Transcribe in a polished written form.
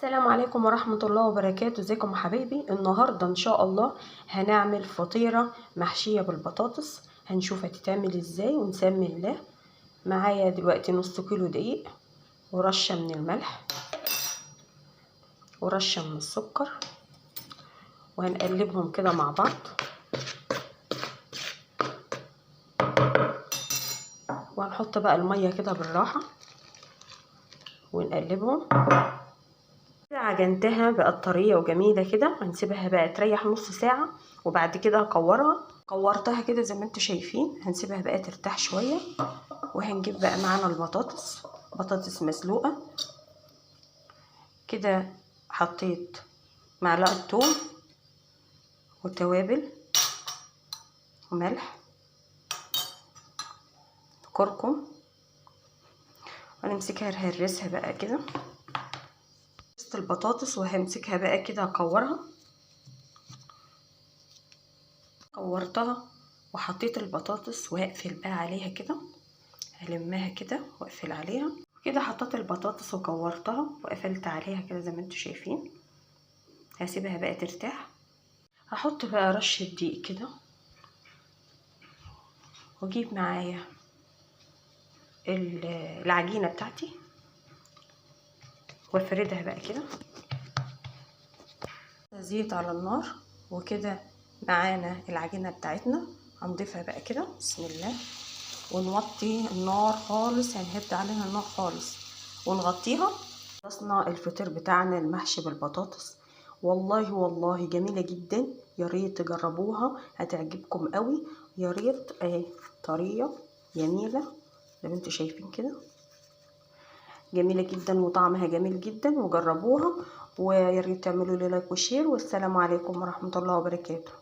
السلام عليكم ورحمة الله وبركاته. ازيكم يا حبايبي؟ النهاردة ان شاء الله هنعمل فطيرة محشية بالبطاطس. هنشوف هتتعمل ازاي ونسمي الله. معايا دلوقتي نص كيلو دقيق ورشة من الملح ورشة من السكر، وهنقلبهم كده مع بعض، وهنحط بقى المية كده بالراحة ونقلبهم. عجنتها بقت طريه وجميله كده، هنسيبها بقى تريح نص ساعه، وبعد كده هكورها. كورتها كده زي ما انتم شايفين، هنسيبها بقى ترتاح شويه، وهنجيب بقى معانا البطاطس، بطاطس مسلوقه كده. حطيت معلقه توم وتوابل وملح وكركم، ونمسكها نهرسها بقى كده البطاطس، وهمسكها بقى كده هكورها. كورتها وحطيت البطاطس وهقفل بقى عليها كده، هلمها كده واقفل عليها كده. حطيت البطاطس وكورتها وقفلت عليها كده زي ما انتم شايفين. هسيبها بقى ترتاح. هحط بقى رشة دقيق كده، واجيب معايا العجينة بتاعتي وافردها بقى كده. زيت على النار وكده معانا العجينة بتاعتنا. هنضيفها بقى كده بسم الله، ونوطي النار خالص، هنهد عليها النار خالص ونغطيها. خلصنا الفطير بتاعنا المحشي بالبطاطس. والله جميلة جدا، يا ريت تجربوها هتعجبكم قوي. يا ريت اهي طرية جميلة زي ما انتم شايفين كده، جميلة جدا وطعمها جميل جدا، وجربوها. ويا ريت تعملوا لي لايك وشير، والسلام عليكم ورحمة الله وبركاته.